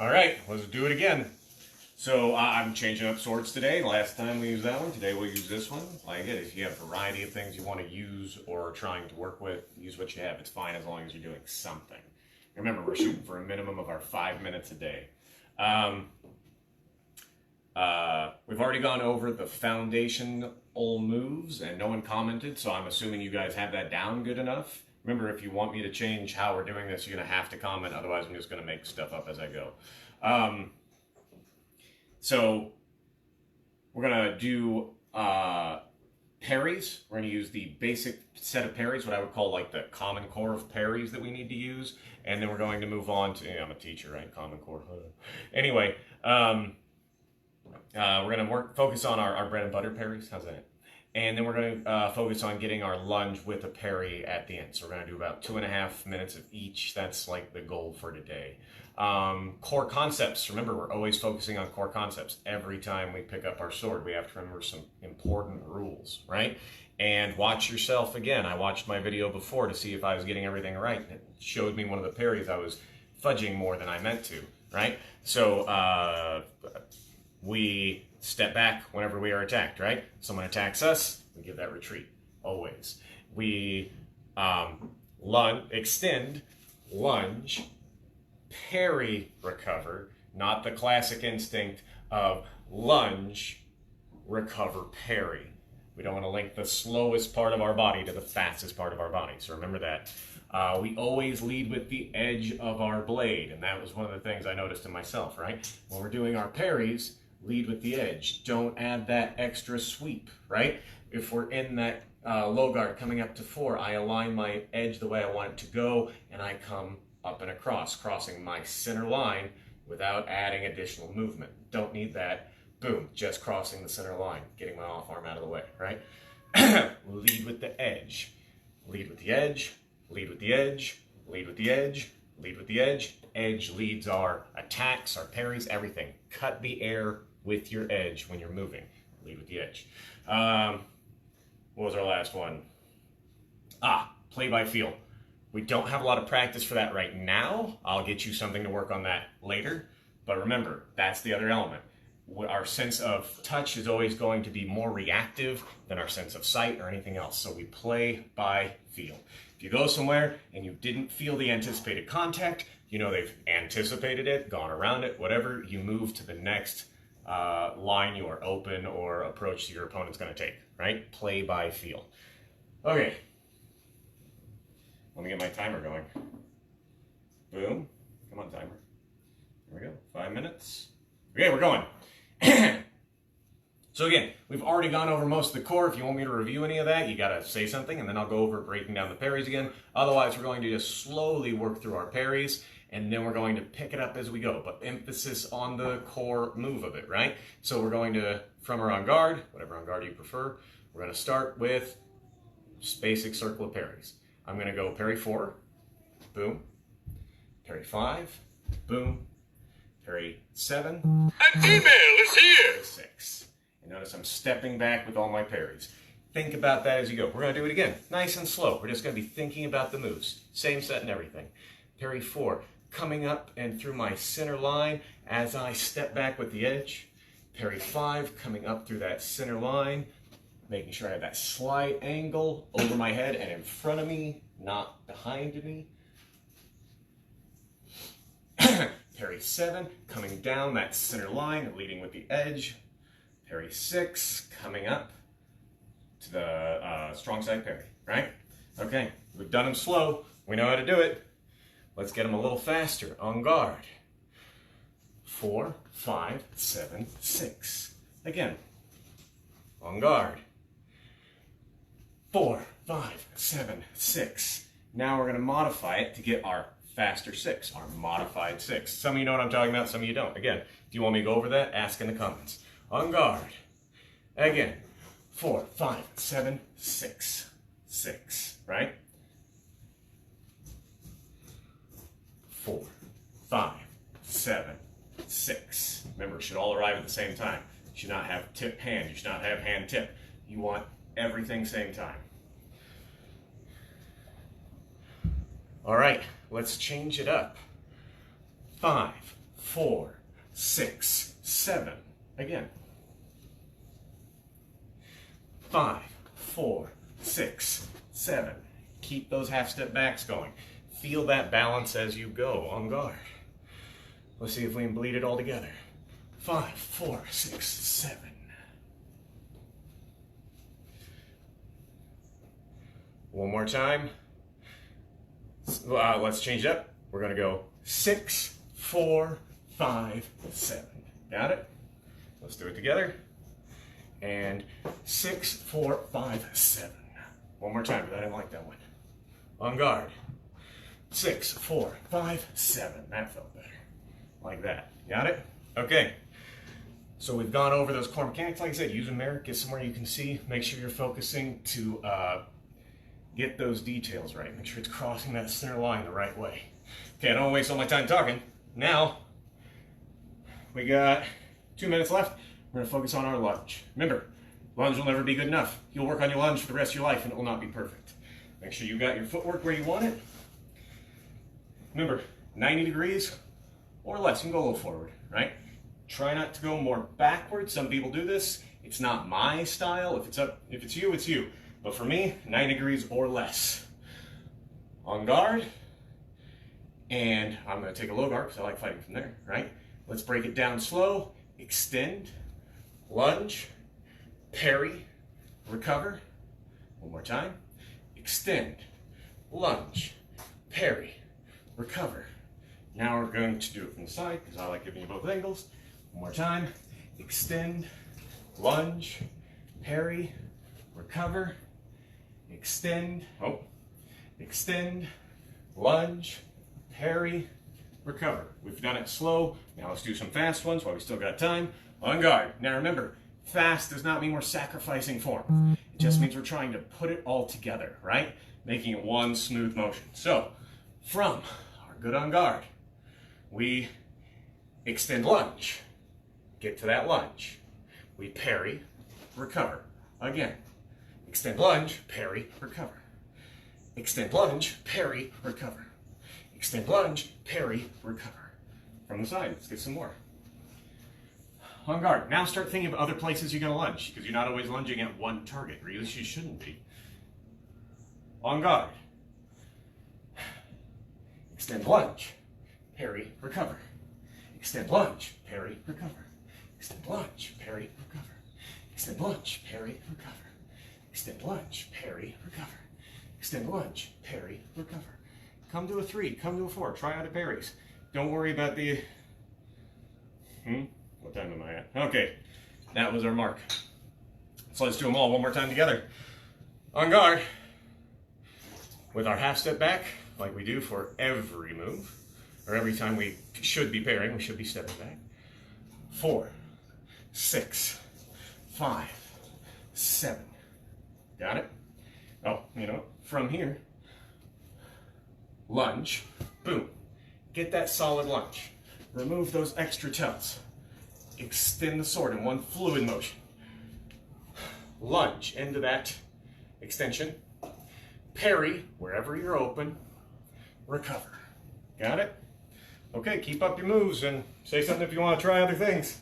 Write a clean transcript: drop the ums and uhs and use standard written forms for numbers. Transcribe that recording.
All right, let's do it again. So I'm changing up swords today. Last time we used that one. Today we'll use this one. Like it, if you have a variety of things you want to use or are trying to work with, use what you have. It's fine as long as you're doing something. Remember, we're shooting for a minimum of our 5 minutes a day. We've already gone over the foundational moves and no one commented, so I'm assuming you guys have that down good enough. Remember, if you want me to change how we're doing this, you're going to have to comment, otherwise I'm just going to make stuff up as I go. So we're going to do parries. We're going to use the basic set of parries, what I would call like the common core of parries that we need to use. And then we're going to move on to, I'm a teacher, right? Common core. Anyway, we're going to focus on our bread and butter parries. How's that? And then we're going to focus on getting our lunge with a parry at the end. So we're going to do about 2.5 minutes of each. That's like the goal for today. Core concepts. Remember, we're always focusing on core concepts. Every time we pick up our sword, we have to remember some important rules, right? And watch yourself again. I watched my video before to see if I was getting everything right. It showed me one of the parries I was fudging more than I meant to, right? So we step back whenever we are attacked, right? Someone attacks us, we give that retreat, always. We extend, lunge, parry, recover, not the classic instinct of lunge, recover, parry. We don't want to link the slowest part of our body to the fastest part of our body, so remember that. We always lead with the edge of our blade, and that was one of the things I noticed in myself, right? When we're doing our parries, lead with the edge. Don't add that extra sweep, right? If we're in that low guard coming up to 4, I align my edge the way I want it to go, and I come up and across, crossing my center line without adding additional movement. Don't need that. Boom, just crossing the center line, getting my off arm out of the way, right? Lead with the edge. Lead with the edge, lead with the edge, lead with the edge, lead with the edge. Edge leads our attacks, our parries, everything. Cut the air with your edge when you're moving. Lead with the edge. What was our last one? Play by feel. We don't have a lot of practice for that right now. I'll get you something to work on that later. But remember, that's the other element. Our sense of touch is always going to be more reactive than our sense of sight or anything else. So we play by feel. If you go somewhere and you didn't feel the anticipated contact, you know they've anticipated it, gone around it, whatever, you move to the next line you are open or approach your opponent's going to take, right? Play by feel. Okay. Let me get my timer going. Boom. Come on, timer. Here we go. 5 minutes. Okay, we're going. So again, we've already gone over most of the core. If you want me to review any of that, you got to say something, and then I'll go over breaking down the parries again. Otherwise, we're going to just slowly work through our parries, and then we're going to pick it up as we go, but emphasis on the core move of it, right? So we're going to, from or on guard, whatever on guard you prefer, we're going to start with basic circle of parries. I'm going to go parry 4, boom, parry 5, boom, parry 7. An email is here! Parry 6. And notice I'm stepping back with all my parries. Think about that as you go. We're going to do it again, nice and slow. We're just going to be thinking about the moves. Same set and everything. Parry 4, coming up and through my center line as I step back with the edge. Parry 5, coming up through that center line, making sure I have that slight angle over my head and in front of me, not behind me. Parry 7, coming down that center line, leading with the edge. Parry 6, coming up to the strong side parry, right? Okay, we've done them slow. We know how to do it. Let's get them a little faster. On guard. 4, 5, 7, 6. Again. On guard. 4, 5, 7, 6. Now we're going to modify it to get our faster 6, our modified 6. Some of you know what I'm talking about, some of you don't. Again, if you want me to go over that, ask in the comments. On guard. Again. 4, 5, 7, 6. 6, right? 4, 5, 7, 6. Remember, it should all arrive at the same time. You should not have tip hand. You should not have hand tip. You want everything same time. All right, let's change it up. 5, 4, 6, 7. Again. 5, 4, 6, 7. Keep those half-step backs going. Feel that balance as you go on guard. Let's see if we can bleed it all together. 5, 4, 6, 7. One more time. Let's change it up. We're going to go 6, 4, 5, 7. Got it? Let's do it together. And 6, 4, 5, 7. One more time, because I didn't like that one. On guard. 6, 4, 5, 7. That felt better. Like that. Got it? Okay. So we've gone over those core mechanics. Like I said, use a mirror, get somewhere you can see. Make sure you're focusing to get those details right. Make sure it's crossing that center line the right way. Okay, I don't want to waste all my time talking. Now, we got 2 minutes left. We're going to focus on our lunge. Remember, lunge will never be good enough. You'll work on your lunge for the rest of your life and it will not be perfect. Make sure you got your footwork where you want it. Remember, 90 degrees or less. You can go a little forward, right? Try not to go more backwards. Some people do this. It's not my style. If it's you, it's you. But for me, 90 degrees or less. On guard. And I'm going to take a low guard because I like fighting from there, right? Let's break it down slow. Extend. Lunge. Parry. Recover. One more time. Extend. Lunge. Parry. Recover. Now we're going to do it from the side because I like giving you both angles. One more time. Extend. Lunge. Parry. Recover. Extend. Extend. Lunge. Parry. Recover. We've done it slow. Now let's do some fast ones while we still got time. On guard. Now remember, fast does not mean we're sacrificing form. It just means we're trying to put it all together, right? Making it one smooth motion. So, from our good on guard, we extend lunge. Get to that lunge. We parry, recover. Again. Extend lunge, parry, recover. Extend lunge, parry, recover. Extend lunge, parry, recover. From the side, let's get some more. On guard. Now start thinking of other places you're going to lunge, because you're not always lunging at one target, or at least you shouldn't be. On guard. Extend lunge, parry, recover. Extend lunge, parry, recover. Extend lunge, parry, recover. Extend lunge, parry, recover. Extend lunge, parry, recover. Extend lunge, parry, recover. Come to a 3, come to a 4. Try out the parries. Don't worry about the... What time am I at? Okay, that was our mark. So let's do them all one more time together. On guard. With our half step back, like we do for every move, or every time we should be parrying, we should be stepping back. 4, 6, 5, 7. Got it? Oh, from here, lunge, boom. Get that solid lunge. Remove those extra toes. Extend the sword in one fluid motion. Lunge into that extension. Parry wherever you're open. Recover. Got it? Okay, keep up your moves and say something if you want to try other things.